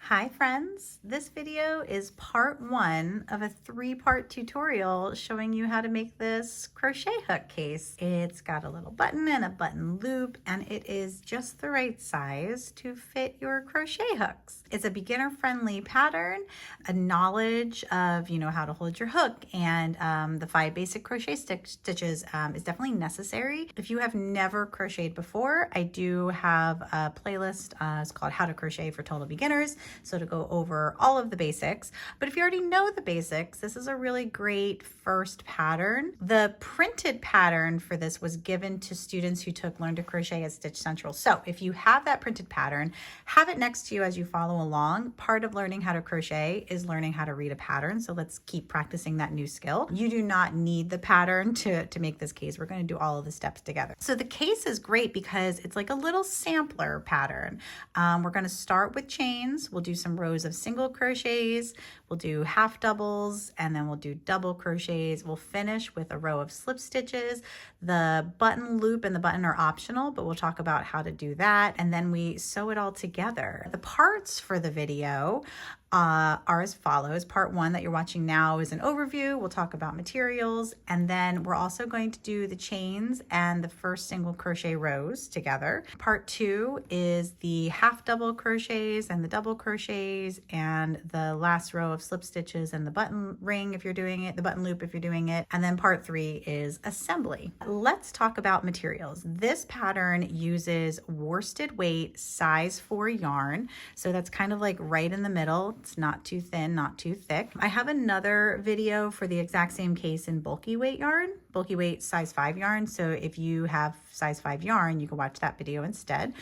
Hi friends, this video is part one of a three-part tutorial showing you how to make this crochet hook case. It's got a little button and a button loop, and it is just the right size to fit your crochet hooks. It's a beginner-friendly pattern, a knowledge of how to hold your hook and the 5 basic crochet stitches is definitely necessary. If you have never crocheted before, I do have a playlist. It's called How to Crochet for Total Beginners. So to go over all of the basics, but if you already know the basics, this is a really great first pattern. The printed pattern for this was given to students who took Learn to Crochet at Stitch Central. So if you have that printed pattern, have it next to you as you follow along. Part of learning how to crochet is learning how to read a pattern. So let's keep practicing that new skill. You do not need the pattern to make this case. We're going to do all of the steps together. So the case is great because it's like a little sampler pattern. We're going to start with chains. We'll do some rows of single crochets, we'll do half doubles, and then we'll do double crochets. We'll finish with a row of slip stitches. The button loop and the button are optional, but we'll talk about how to do that. And then we sew it all together. The parts for the video are as follows. Part one that you're watching now is an overview. We'll talk about materials, and then we're also going to do the chains and the first single crochet rows together. Part two is the half double crochets and the double crochets and the last row of slip stitches and the button ring if you're doing it, the button loop if you're doing it. And then part three is assembly. Let's talk about materials. This pattern uses worsted weight size 4 yarn. So that's kind of like right in the middle. It's not too thin, not too thick. I have another video for the exact same case in bulky weight yarn, bulky weight size 5 yarn. So if you have size 5 yarn, you can watch that video instead.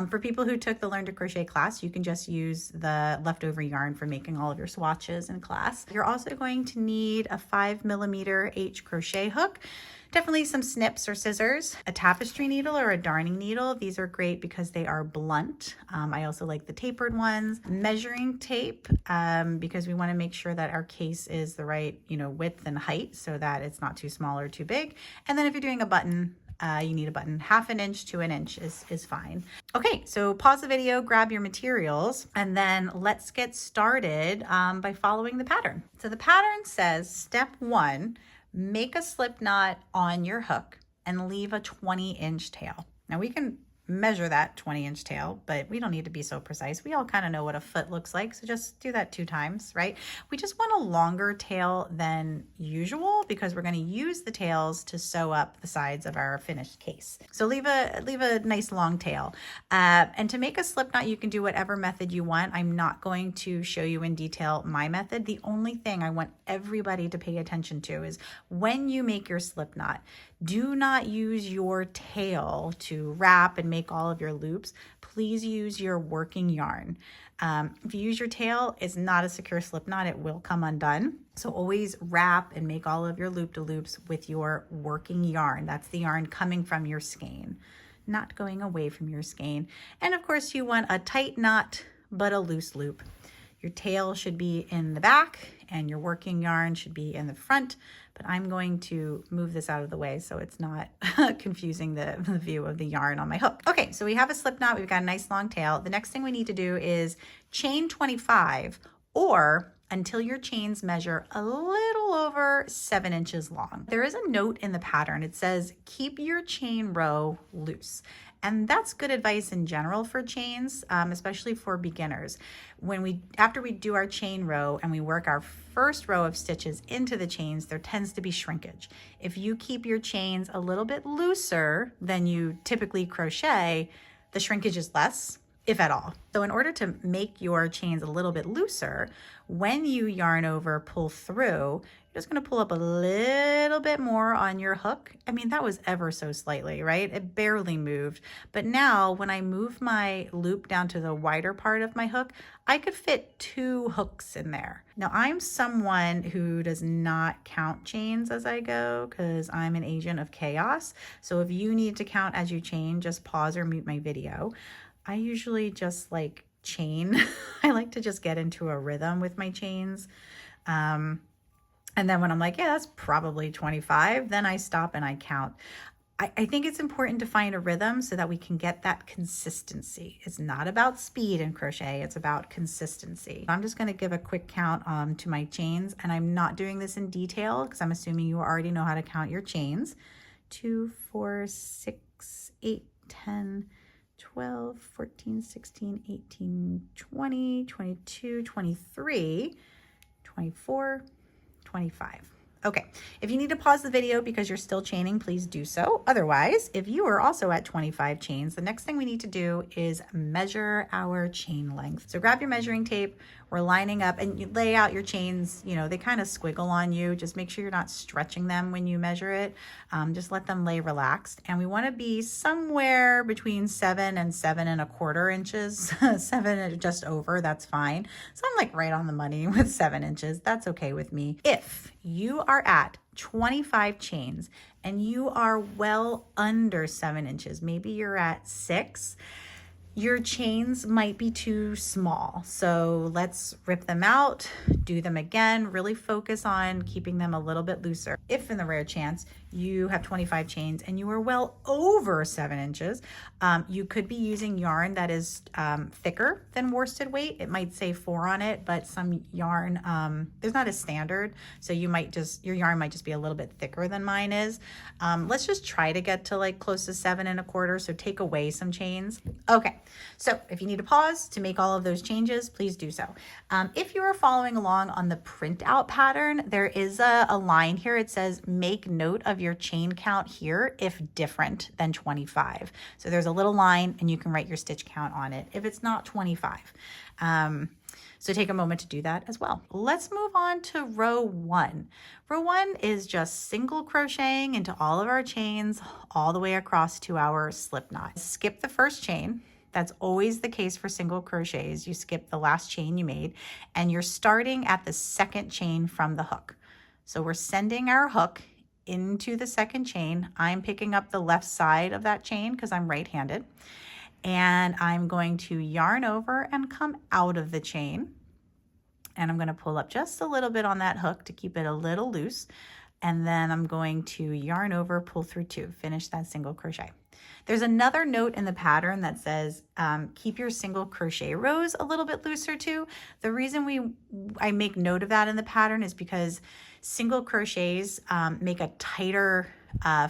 For people who took the Learn to Crochet class, you can just use the leftover yarn for making all of your swatches in class. You're also going to need a 5mm H crochet hook. Definitely some snips or scissors, a tapestry needle or a darning needle. These are great because they are blunt. I also like the tapered ones. Measuring tape, because we want to make sure that our case is the right, width and height so that it's not too small or too big. And then if you're doing a button, you need a button. 1/2 inch to 1 inch is fine. Okay, so pause the video, grab your materials, and then let's get started by following the pattern. So the pattern says, step 1, make a slip knot on your hook and leave a 20-inch tail. Now we can measure that 20-inch tail, but we don't need to be so precise. We all kind of know what a foot looks like, so just do that 2 times, right? We just want a longer tail than usual because we're going to use the tails to sew up the sides of our finished case. So leave a nice long tail. And to make a slip knot, you can do whatever method you want. I'm not going to show you in detail my method. The only thing I want everybody to pay attention to is when you make your slip knot, do not use your tail to wrap and make all of your loops. Please use your working yarn. If you use your tail, it's not a secure slip knot. It will come undone. So always wrap and make all of your loop-de-loops with your working yarn. That's the yarn coming from your skein, not going away from your skein. And of course you want a tight knot, but a loose loop. Your tail should be in the back and your working yarn should be in the front, but I'm going to move this out of the way so it's not confusing the view of the yarn on my hook. Okay, so we have a slip knot, we've got a nice long tail. The next thing we need to do is chain 25 or until your chains measure a little over 7 inches long. There is a note in the pattern. It says, keep your chain row loose. And that's good advice in general for chains, especially for beginners. After we do our chain row and we work our first row of stitches into the chains, there tends to be shrinkage. If you keep your chains a little bit looser than you typically crochet, the shrinkage is less, if at all. So in order to make your chains a little bit looser, when you yarn over, pull through, you're just going to pull up a little bit more on your hook. I mean, that was ever so slightly, right? It barely moved. But now when I move my loop down to the wider part of my hook, I could fit 2 hooks in there. Now I'm someone who does not count chains as I go because I'm an agent of chaos. So if you need to count as you chain, just pause or mute my video. I usually just like chain. I like to just get into a rhythm with my chains. And then when I'm like, yeah, that's probably 25, then I stop and I count. I think it's important to find a rhythm so that we can get that consistency. It's not about speed in crochet, it's about consistency. I'm just going to give a quick count to my chains, and I'm not doing this in detail because I'm assuming you already know how to count your chains. 2, 4, 6, 8, 10, 12, 14, 16, 18, 20, 22, 23, 24, 25. Okay, if you need to pause the video because you're still chaining, please do so. Otherwise, if you are also at 25 chains, the next thing we need to do is measure our chain length. So grab your measuring tape, we're lining up, and you lay out your chains, you know, they kind of squiggle on you. Just make sure you're not stretching them when you measure it. Just let them lay relaxed. And we want to be somewhere between 7 and 7¼ inches. 7 and just over, that's fine. So I'm like right on the money with 7 inches. That's okay with me. If you are at 25 chains and you are well under 7 inches, maybe you're at 6, your chains might be too small. So let's rip them out, do them again, really focus on keeping them a little bit looser. If in the rare chance you have 25 chains and you are well over 7 inches, you could be using yarn that is thicker than worsted weight. It might say 4 on it, but some yarn, there's not a standard. So your yarn might just be a little bit thicker than mine is. Let's just try to get to like close to 7¼ so take away some chains. Okay, so if you need to pause to make all of those changes, please do so. If you are following along on the printout pattern, there is a line here. It says make note of your chain count here if different than 25. So there's a little line and you can write your stitch count on it if it's not 25. So take a moment to do that as well. Let's move on to row 1. Row 1 is just single crocheting into all of our chains all the way across to our slip knot. Skip the first chain. That's always the case for single crochets. You skip the last chain you made and you're starting at the second chain from the hook. So we're sending our hook into the second chain. I'm picking up the left side of that chain because I'm right-handed. And I'm going to yarn over and come out of the chain. And I'm going to pull up just a little bit on that hook to keep it a little loose. And then I'm going to yarn over, pull through 2, finish that single crochet. There's another note in the pattern that says keep your single crochet rows a little bit looser too. The reason I make note of that in the pattern is because single crochets make a tighter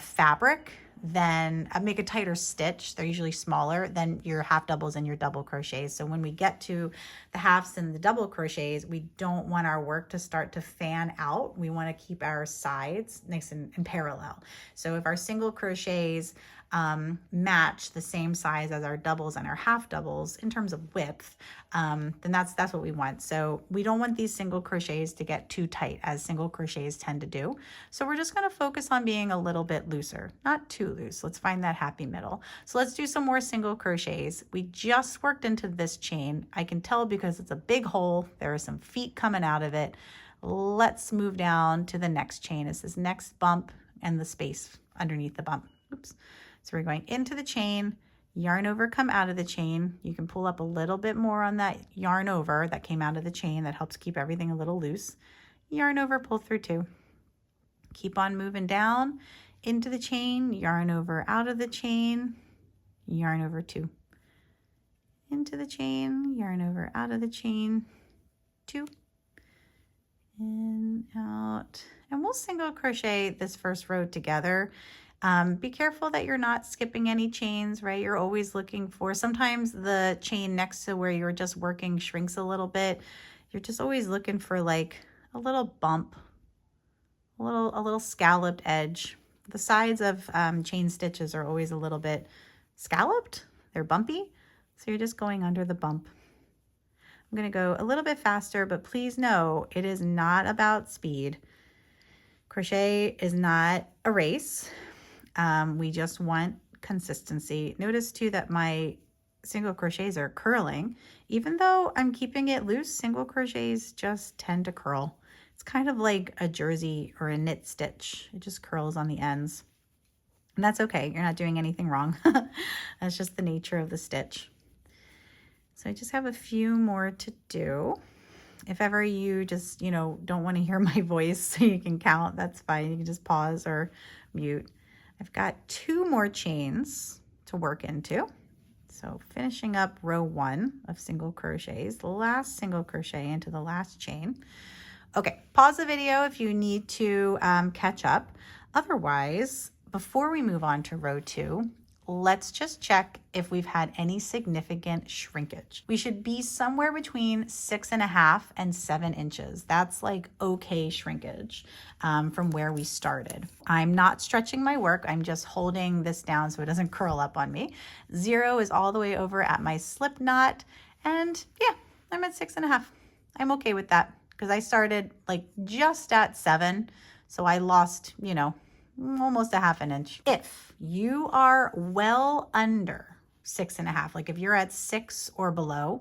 fabric than make a tighter stitch. They're usually smaller than your half doubles and your double crochets. So when we get to the halves and the double crochets, we don't want our work to start to fan out. We want to keep our sides nice and parallel. So if our single crochets match the same size as our doubles and our half doubles in terms of width, then that's what we want. So we don't want these single crochets to get too tight as single crochets tend to do. So we're just going to focus on being a little bit looser, not too loose. Let's find that happy middle. So let's do some more single crochets. We just worked into this chain. I can tell because it's a big hole. There are some feet coming out of it. Let's move down to the next chain. It's this next bump and the space underneath the bump. Oops. So we're going into the chain, yarn over, come out of the chain. You can pull up a little bit more on that yarn over that came out of the chain. That helps keep everything a little loose. Yarn over, pull through 2. Keep on moving down into the chain, yarn over, out of the chain, yarn over 2. Into the chain, yarn over, out of the chain, 2. In, out. And we'll single crochet this first row together. Be careful that you're not skipping any chains, right? You're always looking for, sometimes the chain next to where you're just working shrinks a little bit. You're just always looking for like a little bump, a little scalloped edge. The sides of chain stitches are always a little bit scalloped. They're bumpy. So you're just going under the bump. I'm going to go a little bit faster, but please know it is not about speed. Crochet is not a race. We just want consistency. Notice too that my single crochets are curling. Even though I'm keeping it loose, single crochets just tend to curl. It's kind of like a jersey or a knit stitch. It just curls on the ends. And that's okay. You're not doing anything wrong. That's just the nature of the stitch. So I just have a few more to do. If ever you just, don't want to hear my voice so you can count, that's fine. You can just pause or mute. I've got 2 more chains to work into. So finishing up row 1 of single crochets, the last single crochet into the last chain. Okay, pause the video if you need to catch up. Otherwise, before we move on to row 2, let's just check if we've had any significant shrinkage. We should be somewhere between 6.5 and 7 inches. That's like okay shrinkage from where we started. I'm not stretching my work. I'm just holding this down so it doesn't curl up on me. 0 is all the way over at my slip knot. And yeah, I'm at 6.5. I'm okay with that because I started like just at 7. So I lost, you know, almost a half an inch. If you are well under 6.5, like if you're at 6 or below,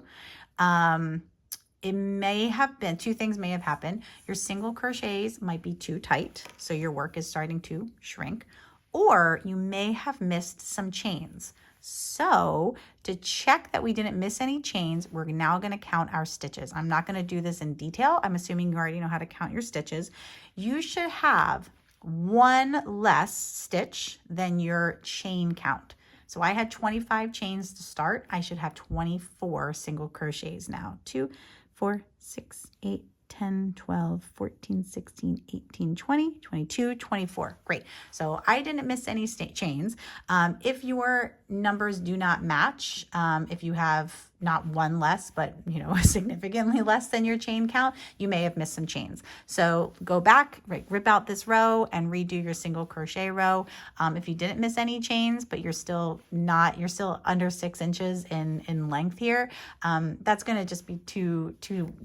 it may have been, 2 things may have happened. Your single crochets might be too tight, so your work is starting to shrink, or you may have missed some chains. So to check that we didn't miss any chains, we're now going to count our stitches. I'm not going to do this in detail. I'm assuming you already know how to count your stitches. You should have 1 less stitch than your chain count. So I had 25 chains to start. I should have 24 single crochets now. 2, 4, 6, 8, 10, 12, 14, 16, 18, 20, 22, 24. Great. So I didn't miss any chains. If your numbers do not match, if you have not 1 less, but you know, significantly less than your chain count, you may have missed some chains. So go back, right, rip out this row and redo your single crochet row. If you didn't miss any chains, but you're still under 6 inches in length here, that's going to just be too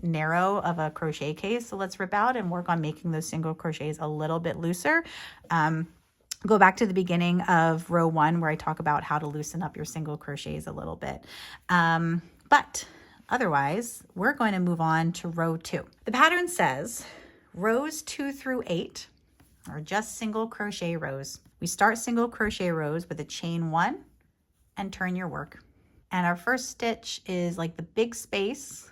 narrow of a crochet case. So let's rip out and work on making those single crochets a little bit looser. Go back to the beginning of row 1 where I talk about how to loosen up your single crochets a little bit. But otherwise, we're going to move on to row 2. The pattern says rows 2 through 8 are just single crochet rows. We start single crochet rows with a chain 1 and turn your work. And our first stitch is like the big space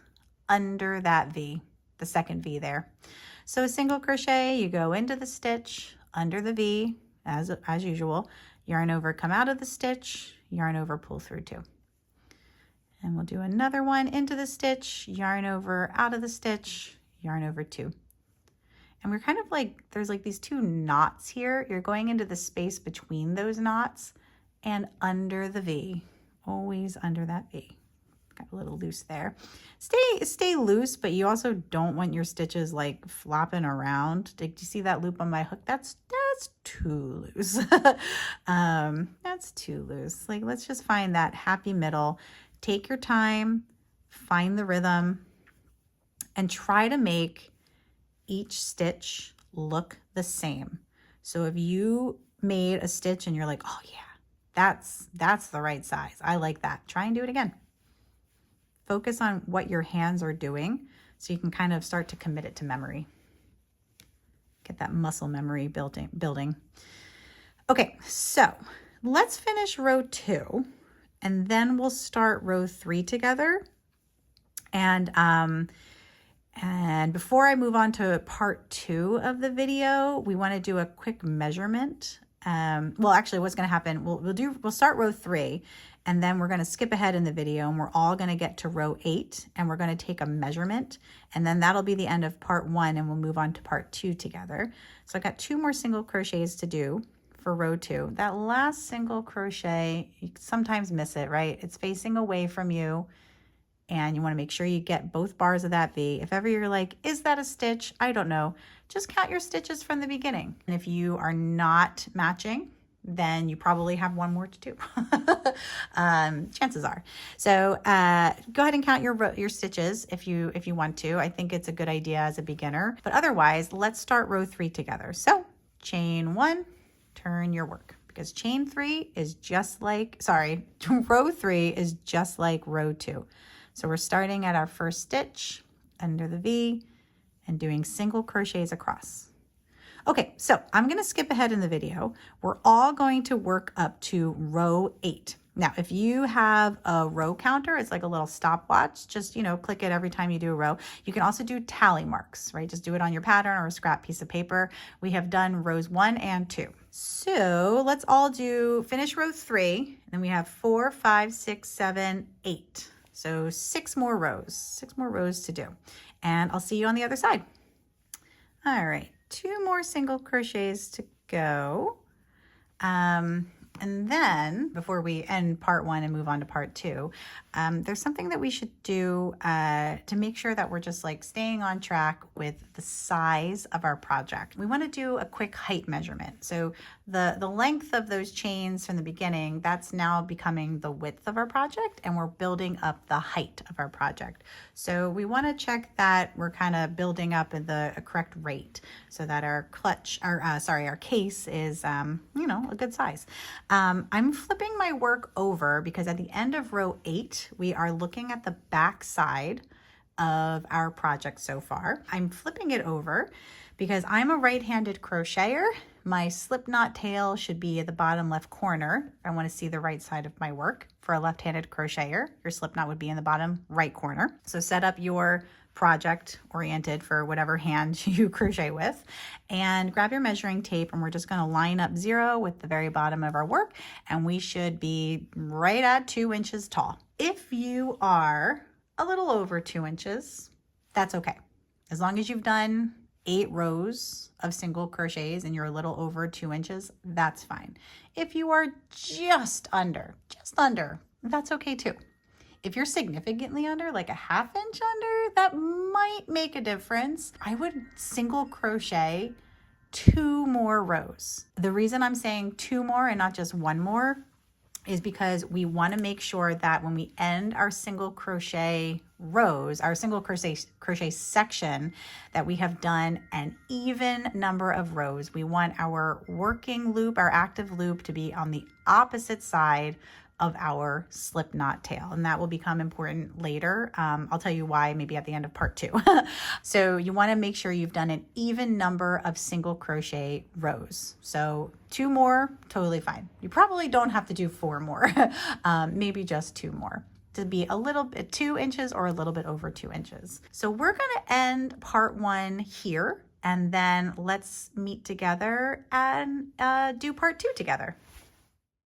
under that V, the second V there. So a single crochet, you go into the stitch under the V, as usual, yarn over, come out of the stitch, yarn over, pull through 2. And we'll do another one into the stitch, yarn over, out of the stitch, yarn over 2. And we're kind of like, there's like these 2 knots here. You're going into the space between those knots and under the V, always under that V. Got a little loose there. Stay loose, but you also don't want your stitches like flopping around. Did you see that loop on my hook? That's too loose. That's too loose. Like, let's just find that happy middle. Take your time, find the rhythm, and try to make each stitch look the same. So if you made a stitch and you're like, oh yeah, that's the right size, I like that, try and do it again. Focus on what your hands are doing so you can kind of start to commit it to memory. Get that muscle memory building. Okay, so let's finish row 2 and then we'll start row 3 together. And before I move on to part 2 of the video, we want to do a quick measurement. Well, actually what's going to happen, we'll start row 3 and then we're going to skip ahead in the video and we're all going to get to row 8 and we're going to take a measurement, and then that'll be the end of part 1 and we'll move on to part 2 together. So I've got 2 more single crochets to do for row 2. That last single crochet, you sometimes miss it, right? It's facing away from you and you want to make sure you get both bars of that V. If ever you're like, is that a stitch? I don't know. Just count your stitches from the beginning. And if you are not matching, then you probably have 1 more to do. Chances are. So go ahead and count your stitches if you want to. I think it's a good idea as a beginner. But otherwise, let's start row 3 together. So chain 1, turn your work. Because chain 3 is just like, row 3 is just like row 2. So we're starting at our first stitch under the V and doing single crochets across. Okay, so I'm going to skip ahead in the video. We're all going to work up to row 8. Now, if you have a row counter, it's like a little stopwatch, just, click it every time you do a row. You can also do tally marks, right? Just do it on your pattern or a scrap piece of paper. We have done rows 1 and 2. So let's all finish row 3, and then we have 4, 5, 6, 7, 8. So 6 more rows to do. And I'll see you on the other side. All right, 2 more single crochets to go. And then before we end part 1 and move on to part 2, there's something that we should do to make sure that we're just like staying on track with the size of our project. We want to do a quick height measurement. So the length of those chains from the beginning, that's now becoming the width of our project, and we're building up the height of our project. So we want to check that we're kind of building up at the correct rate so that our our case is, a good size. I'm flipping my work over because at the end of row 8, we are looking at the back side of our project so far. I'm flipping it over because I'm a right-handed crocheter. My slip knot tail should be at the bottom left corner. I want to see the right side of my work. For a left-handed crocheter, your slip knot would be in the bottom right corner. So set up your project oriented for whatever hand you crochet with, and grab your measuring tape, and we're just going to line up 0 with the very bottom of our work, and we should be right at 2 inches tall. If you are a little over 2 inches, that's okay. As long as you've done 8 rows of single crochets and you're a little over 2 inches, that's fine. If you are just under, that's okay too. If you're significantly under, like a ½ inch under, that might make a difference. I would single crochet 2 more rows. The reason I'm saying 2 more and not just 1 more is because we want to make sure that when we end our single crochet rows, our single crochet section, that we have done an even number of rows. We want our working loop, our active loop, to be on the opposite side of our slip knot tail, and that will become important later. I'll tell you why maybe at the end of part 2. So you want to make sure you've done an even number of single crochet rows. So 2 more, totally fine. You probably don't have to do 4 more, maybe just 2 more to be a little bit 2 inches or a little bit over 2 inches. So we're going to end part 1 here, and then let's meet together and do part 2 together.